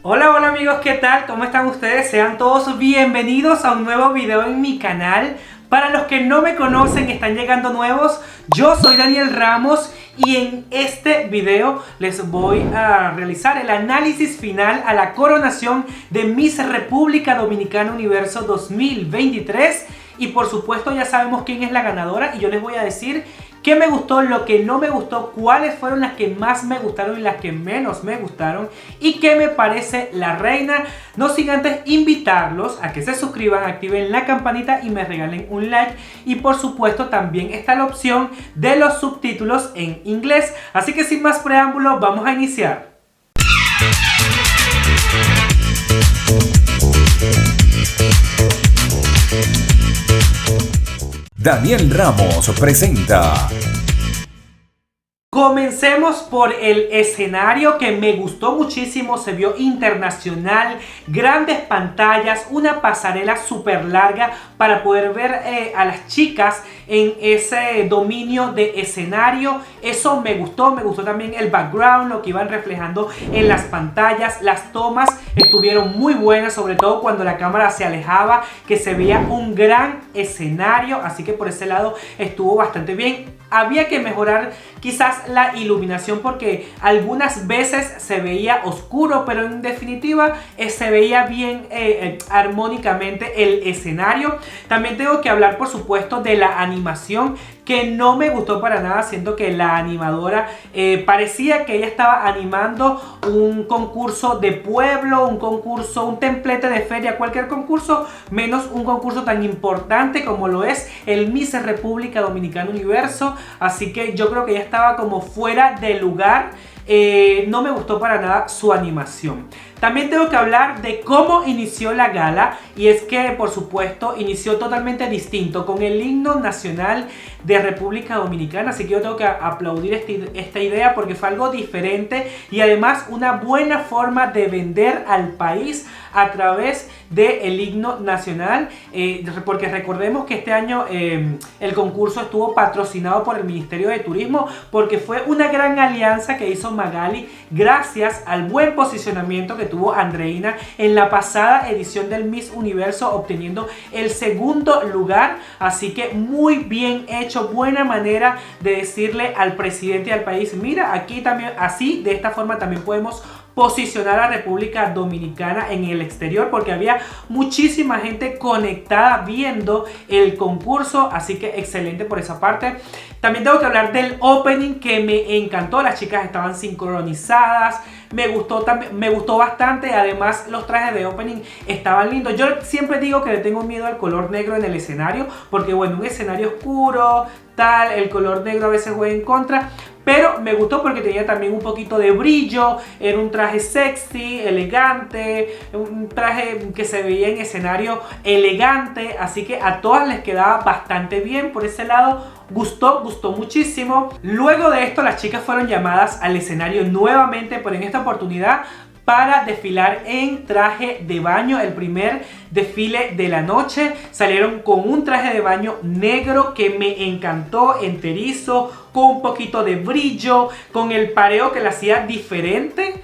Hola, hola amigos, ¿qué tal? ¿Cómo están ustedes? Sean todos bienvenidos a un nuevo video en mi canal. Para los que no me conocen, están llegando nuevos, yo soy Daniel Ramos y en este video les voy a realizar el análisis final a la coronación de Miss República Dominicana Universo 2023. Y por supuesto ya sabemos quién es la ganadora y yo les voy a decir qué me gustó, lo que no me gustó, cuáles fueron las que más me gustaron y las que menos me gustaron y qué me parece la reina. No sin antes invitarlos a que se suscriban, activen la campanita y me regalen un like. Y por supuesto también está la opción de los subtítulos en inglés. Así que sin más preámbulo, vamos a iniciar. Daniel Ramos presenta. Comencemos por el escenario que me gustó muchísimo, se vio internacional, grandes pantallas, una pasarela súper larga para poder ver a las chicas en ese dominio de escenario. Eso me gustó también el background, lo que iban reflejando en las pantallas, las tomas estuvieron muy buenas, sobre todo cuando la cámara se alejaba, que se veía un gran escenario, así que por ese lado estuvo bastante bien. Había que mejorar quizás la iluminación porque algunas veces se veía oscuro, pero en definitiva se veía bien armónicamente el escenario. También tengo que hablar por supuesto de la animación, que no me gustó para nada. Siento que la animadora parecía que ella estaba animando un concurso de pueblo, un concurso, un templete de feria, cualquier concurso, menos un concurso tan importante como lo es el Miss República Dominicana Universo. Así que yo creo que ella estaba como fuera de lugar. No me gustó para nada su animación. También tengo que hablar de cómo inició la gala, y es que por supuesto inició totalmente distinto con el himno nacional de República Dominicana, así que yo tengo que aplaudir esta idea porque fue algo diferente y además una buena forma de vender al país a través del himno nacional, porque recordemos que este año el concurso estuvo patrocinado por el Ministerio de Turismo, porque fue una gran alianza que hizo Magali gracias al buen posicionamiento que tuvo Andreina en la pasada edición del Miss Universo, obteniendo el segundo lugar. Así que muy bien hecho, buena manera de decirle al presidente y al país: mira, aquí también, así, de esta forma también podemos posicionar a República Dominicana en el exterior, porque había muchísima gente conectada viendo el concurso, así que excelente por esa parte. También tengo que hablar del opening, que me encantó. Las chicas estaban sincronizadas, me gustó bastante. Además los trajes de opening estaban lindos. Yo siempre digo que le tengo miedo al color negro en el escenario, porque bueno, un escenario oscuro, tal, el color negro a veces juega en contra. Pero me gustó porque tenía también un poquito de brillo, era un traje sexy, elegante, un traje que se veía en escenario elegante, así que a todas les quedaba bastante bien. Por ese lado gustó muchísimo. Luego de esto las chicas fueron llamadas al escenario nuevamente, pero en esta oportunidad para desfilar en traje de baño. El primer desfile de la noche salieron con un traje de baño negro que me encantó, enterizo, con un poquito de brillo, con el pareo que le hacía diferente.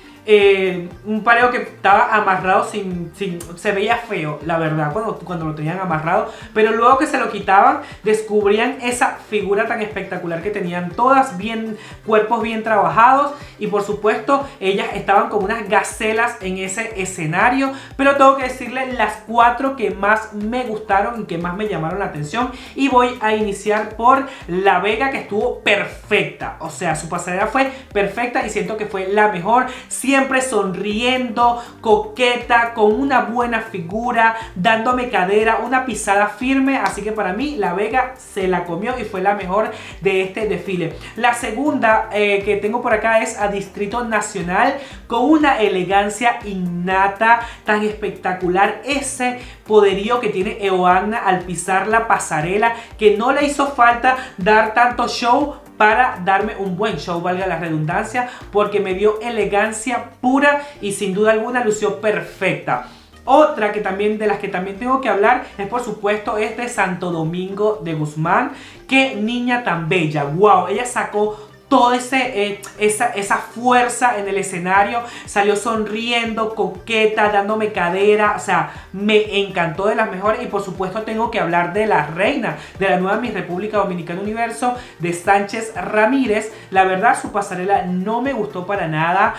Un pareo que estaba amarrado se veía feo, la verdad, cuando lo tenían amarrado, pero luego que se lo quitaban descubrían esa figura tan espectacular que tenían todas, bien, cuerpos bien trabajados. Y por supuesto ellas estaban como unas gacelas en ese escenario. Pero tengo que decirles las 4 que más me gustaron y que más me llamaron la atención, y voy a iniciar por La Vega, que estuvo perfecta. O sea, su pasarela fue perfecta y siento que fue la mejor. Siempre sonriendo, coqueta, con una buena figura, dándome cadera, una pisada firme. Así que para mí La Vega se la comió y fue la mejor de este desfile. La segunda que tengo por acá es a Distrito Nacional, con una elegancia innata, tan espectacular, ese poderío que tiene Eoanna al pisar la pasarela, que no le hizo falta dar tanto show para darme un buen show, valga la redundancia, porque me dio elegancia pura y sin duda alguna lució perfecta. Otra que también, de las que también tengo que hablar, es por supuesto de Santo Domingo de Guzmán. Qué niña tan bella, wow, ella sacó toda esa fuerza en el escenario, salió sonriendo, coqueta, dándome cadera, o sea, me encantó, de las mejores. Y por supuesto tengo que hablar de la reina de la nueva Miss República Dominicana Universo, de Sánchez Ramírez. La verdad, su pasarela no me gustó para nada,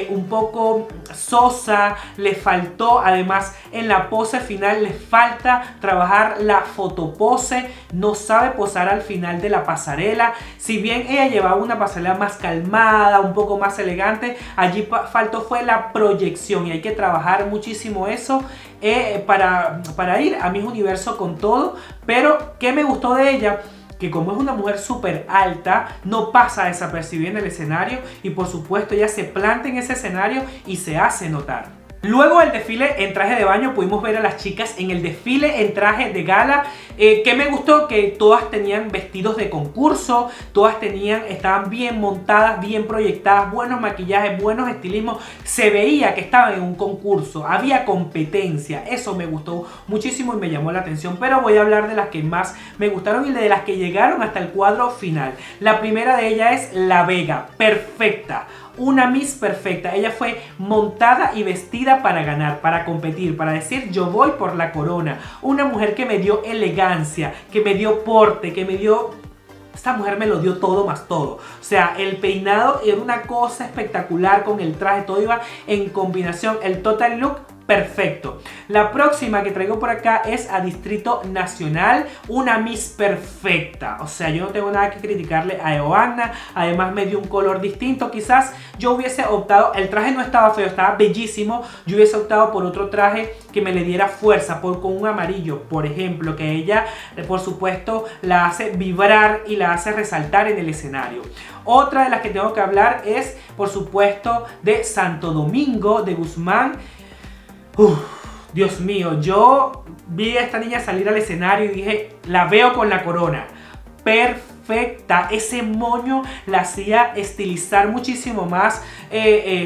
un poco sosa, le faltó, además en la pose final le falta trabajar la fotopose, no sabe posar al final de la pasarela. Si bien ella llevaba una pasarela más calmada, un poco más elegante, allí faltó fue la proyección, y hay que trabajar muchísimo eso para ir a Miss Universo con todo. Pero ¿qué me gustó de ella? Que como es una mujer súper alta, no pasa desapercibida en el escenario, y por supuesto ella se planta en ese escenario y se hace notar. Luego del desfile en traje de baño pudimos ver a las chicas en el desfile en traje de gala. Que me gustó que todas tenían vestidos de concurso, todas estaban bien montadas, bien proyectadas, buenos maquillajes, buenos estilismos. Se veía que estaban en un concurso, había competencia. Eso me gustó muchísimo y me llamó la atención. Pero voy a hablar de las que más me gustaron y de las que llegaron hasta el cuadro final. La primera de ellas es La Vega, perfecta. Una Miss perfecta. Ella fue montada y vestida para ganar, para competir, para decir yo voy por la corona. Una mujer que me dio elegancia, que me dio porte, que me dio... Esta mujer me lo dio todo más todo. O sea, el peinado era una cosa espectacular, con el traje, todo iba en combinación. El total look perfecto. La próxima que traigo por acá es a Distrito Nacional, una Miss perfecta. O sea, yo no tengo nada que criticarle a Eoanna. Además me dio un color distinto. Quizás yo hubiese optado, el traje no estaba feo, estaba bellísimo. Yo hubiese optado por otro traje que me le diera fuerza, con un amarillo, por ejemplo, que ella, por supuesto, la hace vibrar y la hace resaltar en el escenario. Otra de las que tengo que hablar es, por supuesto, de Santo Domingo de Guzmán. Dios mío, yo vi a esta niña salir al escenario y dije, la veo con la corona. Perfecta, ese moño la hacía estilizar muchísimo más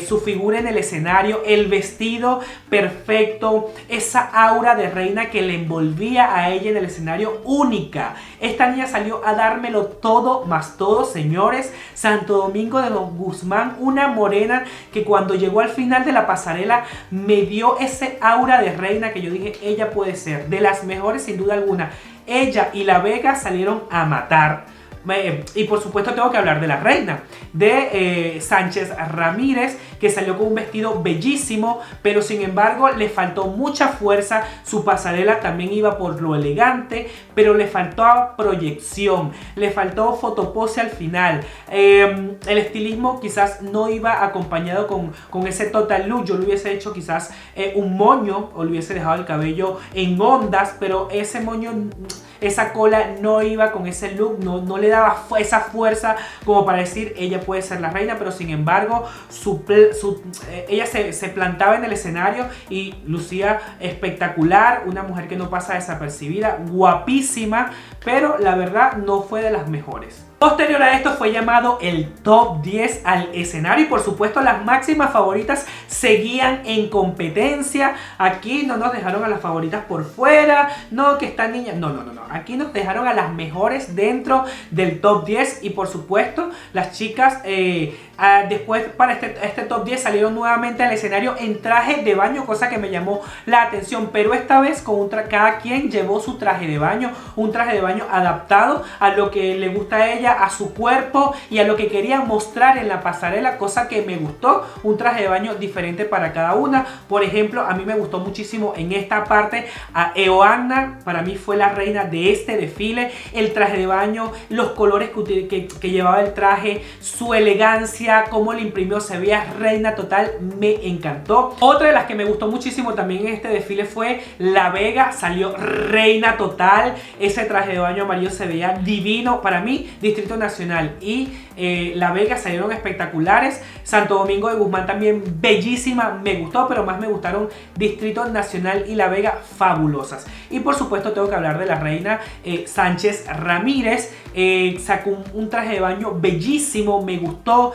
su figura en el escenario, el vestido perfecto, esa aura de reina que le envolvía a ella en el escenario, única. Esta niña salió a dármelo todo más todo, señores. Santo Domingo de Guzmán, una morena que cuando llegó al final de la pasarela me dio ese aura de reina que yo dije, ella puede ser de las mejores sin duda alguna. Ella y La Vega salieron a matar. Y por supuesto tengo que hablar de la reina, de Sánchez Ramírez, que salió con un vestido bellísimo, pero sin embargo le faltó mucha fuerza. Su pasarela también iba por lo elegante, pero le faltó proyección, le faltó fotopose al final. El estilismo quizás no iba acompañado con ese total look. Yo le hubiese hecho quizás un moño, o le hubiese dejado el cabello en ondas, pero ese moño, esa cola no iba con ese look, no le daba esa fuerza como para decir ella puede ser la reina. Pero sin embargo ella se plantaba en el escenario y lucía espectacular, una mujer que no pasa desapercibida, guapísima, pero la verdad no fue de las mejores. Posterior a esto fue llamado el top 10 al escenario y por supuesto las máximas favoritas seguían en competencia. Aquí no nos dejaron a las favoritas por fuera, no que esta niña, no, aquí nos dejaron a las mejores dentro del top 10 y por supuesto las chicas después para este top 10 salieron nuevamente al escenario en traje de baño, cosa que me llamó la atención, pero esta vez con cada quien llevó su traje de baño, un traje de baño adaptado a lo que le gusta a ella, a su cuerpo y a lo que quería mostrar en la pasarela, cosa que me gustó, un traje de baño diferente para cada una. Por ejemplo, a mí me gustó muchísimo en esta parte a Eoanna, para mí fue la reina de este desfile, el traje de baño, los colores que llevaba el traje, su elegancia, cómo le imprimió, se veía reina total, me encantó. Otra de las que me gustó muchísimo también en este desfile fue La Vega, salió reina total, ese traje de baño amarillo se veía divino. Para mí, Distrito Nacional y La Vega salieron espectaculares. Santo Domingo de Guzmán también bellísima, me gustó, pero más me gustaron Distrito Nacional y La Vega, fabulosas. Y por supuesto tengo que hablar de la reina Sánchez Ramírez, sacó un traje de baño bellísimo, me gustó.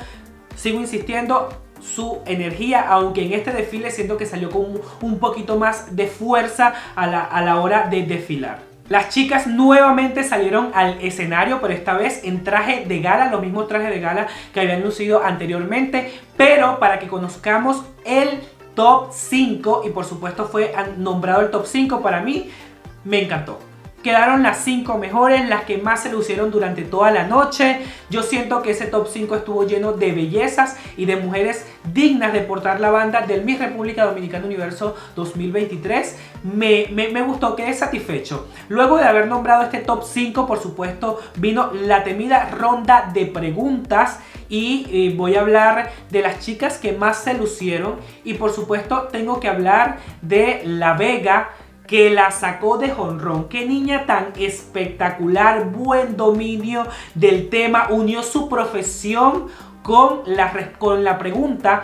Sigo insistiendo, su energía, aunque en este desfile siento que salió con un poquito más de fuerza a la hora de desfilar. Las chicas nuevamente salieron al escenario, pero esta vez en traje de gala, los mismos trajes de gala que habían lucido anteriormente, pero para que conozcamos el top 5, y por supuesto fue nombrado el top 5, para mí me encantó. Quedaron las 5 mejores, las que más se lucieron durante toda la noche. Yo siento que ese top 5 estuvo lleno de bellezas y de mujeres dignas de portar la banda del Miss República Dominicana Universo 2023. Me gustó, quedé satisfecho. Luego de haber nombrado este top 5, por supuesto, vino la temida ronda de preguntas. Y voy a hablar de las chicas que más se lucieron. Y por supuesto tengo que hablar de La Vega, que la sacó de jonrón. Qué niña tan espectacular, buen dominio del tema, unió su profesión con la pregunta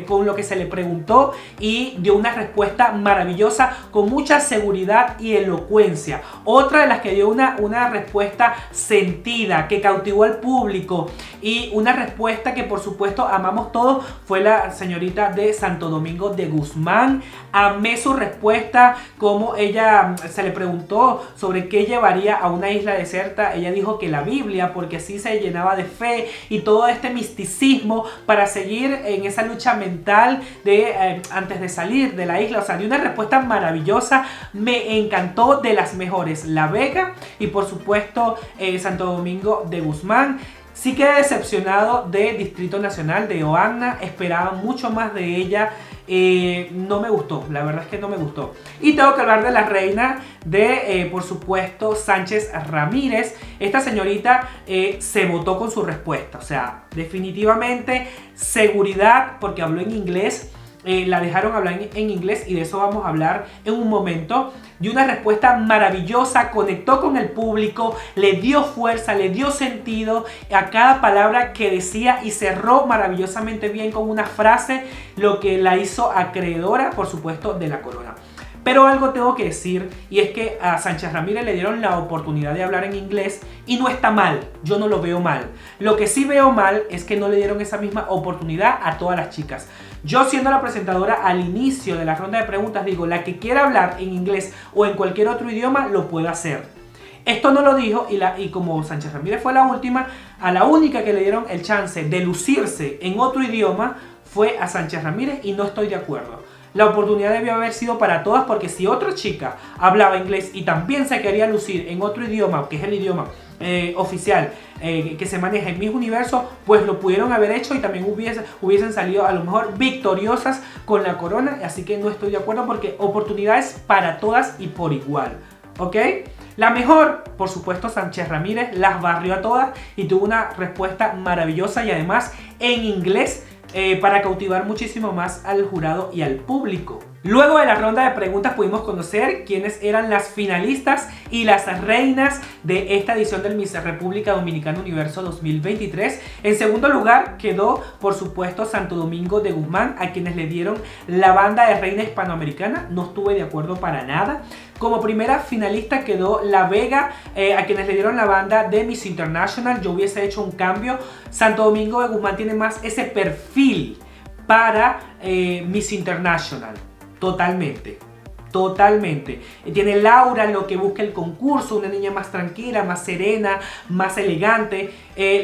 con lo que se le preguntó, y dio una respuesta maravillosa con mucha seguridad y elocuencia. Otra de las que dio una respuesta sentida, que cautivó al público, y una respuesta que por supuesto amamos todos, fue la señorita de Santo Domingo de Guzmán. Amé su respuesta, como ella se le preguntó sobre qué llevaría a una isla desierta. Ella dijo que la Biblia, porque así se llenaba de fe y todo este misticismo para seguir en esa lucha mental antes de salir de la isla. O sea, dio una respuesta maravillosa, me encantó, de las mejores La Vega y por supuesto Santo Domingo de Guzmán. Sí quedé decepcionado de Distrito Nacional, de Oanna, esperaba mucho más de ella. No me gustó, la verdad es que no me gustó. Y tengo que hablar de la reina de, por supuesto, Sánchez Ramírez. Esta señorita se votó con su respuesta, o sea, definitivamente seguridad, porque habló en inglés. La dejaron hablar en inglés, y de eso vamos a hablar en un momento. Dio una respuesta maravillosa, conectó con el público, le dio fuerza, le dio sentido a cada palabra que decía, y cerró maravillosamente bien con una frase, lo que la hizo acreedora, por supuesto, de la corona. Pero algo tengo que decir, y es que a Sánchez Ramírez le dieron la oportunidad de hablar en inglés, y no está mal, yo no lo veo mal. Lo que sí veo mal es que no le dieron esa misma oportunidad a todas las chicas. Yo, siendo la presentadora al inicio de la ronda de preguntas, digo, la que quiera hablar en inglés o en cualquier otro idioma lo puede hacer. Esto no lo dijo, y como Sánchez Ramírez fue la última, a la única que le dieron el chance de lucirse en otro idioma fue a Sánchez Ramírez, y no estoy de acuerdo. La oportunidad debió haber sido para todas, porque si otra chica hablaba inglés y también se quería lucir en otro idioma, que es el idioma oficial que se maneja en Miss Universo, pues lo pudieron haber hecho, y también hubiesen salido a lo mejor victoriosas con la corona. Así que no estoy de acuerdo, porque oportunidades para todas y por igual, ¿ok? La mejor, por supuesto, Sánchez Ramírez, las barrió a todas y tuvo una respuesta maravillosa, y además en inglés, para cautivar muchísimo más al jurado y al público. Luego de la ronda de preguntas pudimos conocer quiénes eran las finalistas y las reinas de esta edición del Miss República Dominicana Universo 2023. En segundo lugar quedó, por supuesto, Santo Domingo de Guzmán, a quienes le dieron la banda de reina hispanoamericana. No estuve de acuerdo para nada. Como primera finalista quedó La Vega, a quienes le dieron la banda de Miss International. Yo hubiese hecho un cambio. Santo Domingo de Guzmán tiene más ese perfil para Miss International. Totalmente. Tiene el aura, lo que busca el concurso, una niña más tranquila, más serena, más elegante.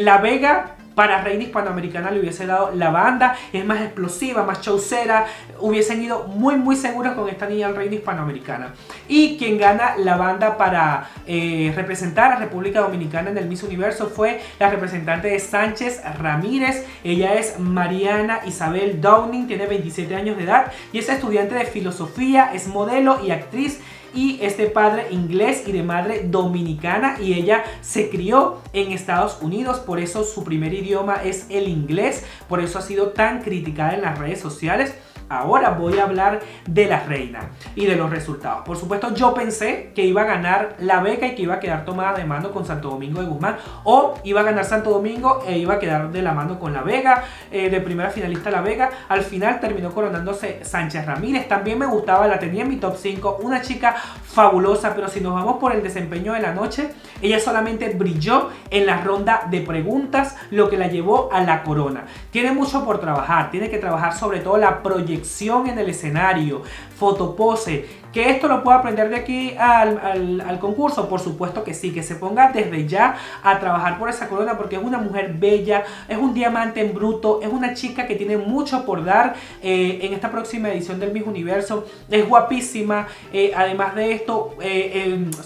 La Vega, para reina hispanoamericana le hubiese dado la banda, es más explosiva, más chaucera, hubiesen ido muy seguras con esta niña reina hispanoamericana. Y quien gana la banda para representar a República Dominicana en el Miss Universo fue la representante de Sánchez Ramírez. Ella es Mariana Isabel Downing, tiene 27 años de edad y es estudiante de filosofía, es modelo y actriz, y es de padre inglés y de madre dominicana, y ella se crió en Estados Unidos, por eso su primer idioma es el inglés, por eso ha sido tan criticada en las redes sociales. Ahora voy a hablar de la reina y de los resultados. Por supuesto, yo pensé que iba a ganar La Vega y que iba a quedar tomada de mano con Santo Domingo de Guzmán, o iba a ganar Santo Domingo e iba a quedar de la mano con La Vega, de primera finalista La Vega. Al final terminó coronándose Sánchez Ramírez. También me gustaba, la tenía en mi top 5, una chica fabulosa, pero si nos vamos por el desempeño de la noche, ella solamente brilló en la ronda de preguntas, lo que la llevó a la corona. Tiene mucho por trabajar, tiene que trabajar sobre todo la proyección en el escenario, fotopose, ¿Que esto lo puedo aprender de aquí al concurso? Por supuesto que sí, que se ponga desde ya a trabajar por esa corona, porque es una mujer bella, es un diamante en bruto, es una chica que tiene mucho por dar en esta próxima edición del Miss Universo. Es guapísima, además de esto,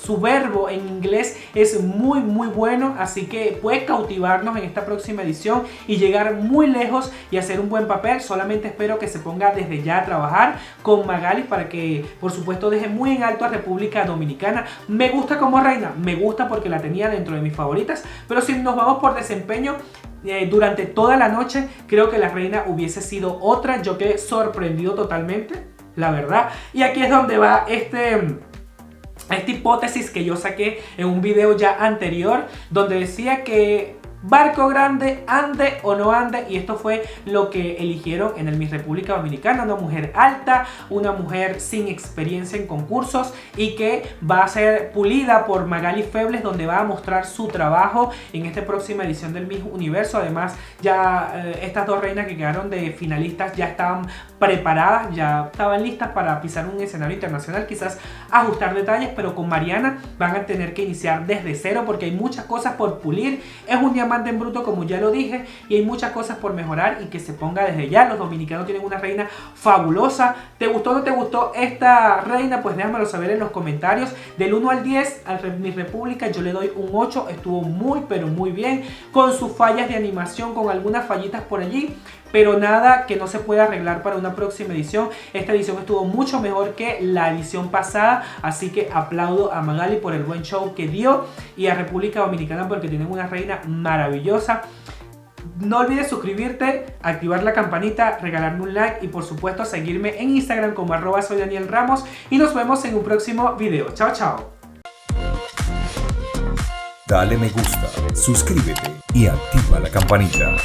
su verbo en inglés es muy bueno, así que puede cautivarnos en esta próxima edición y llegar muy lejos y hacer un buen papel. Solamente espero que se ponga desde ya a trabajar con Magali para que, por supuesto, deje muy en alto a República Dominicana. Me gusta como reina, me gusta porque la tenía dentro de mis favoritas, pero si nos vamos por desempeño, durante toda la noche creo que la reina hubiese sido otra. Yo quedé sorprendido totalmente, la verdad. Y aquí es donde va esta hipótesis que yo saqué en un video ya anterior, donde decía que barco grande, ande o no ande, y esto fue lo que eligieron en el Miss República Dominicana. Una mujer alta, una mujer sin experiencia en concursos y que va a ser pulida por Magali Febles, donde va a mostrar su trabajo en esta próxima edición del Miss Universo. Además, ya estas dos reinas que quedaron de finalistas ya estaban preparadas, ya estaban listas para pisar un escenario internacional, quizás ajustar detalles, pero con Mariana van a tener que iniciar desde cero porque hay muchas cosas por pulir. Es un diamante en bruto, como ya lo dije, y hay muchas cosas por mejorar y que se ponga desde ya. Los dominicanos tienen una reina fabulosa. ¿Te gustó o no te gustó esta reina? Pues déjamelo saber en los comentarios. Del 1 al 10 al Miss República yo le doy un 8. Estuvo pero muy bien, con sus fallas de animación, con algunas fallitas por allí, pero nada que no se pueda arreglar para una próxima edición. Esta edición estuvo mucho mejor que la edición pasada, así que aplaudo a Magali por el buen show que dio y a República Dominicana porque tienen una reina maravillosa. No olvides suscribirte, activar la campanita, regalarme un like y por supuesto seguirme en Instagram como @soydanielramos, y nos vemos en un próximo video. Chao, chao. Dale me gusta, suscríbete y activa la campanita.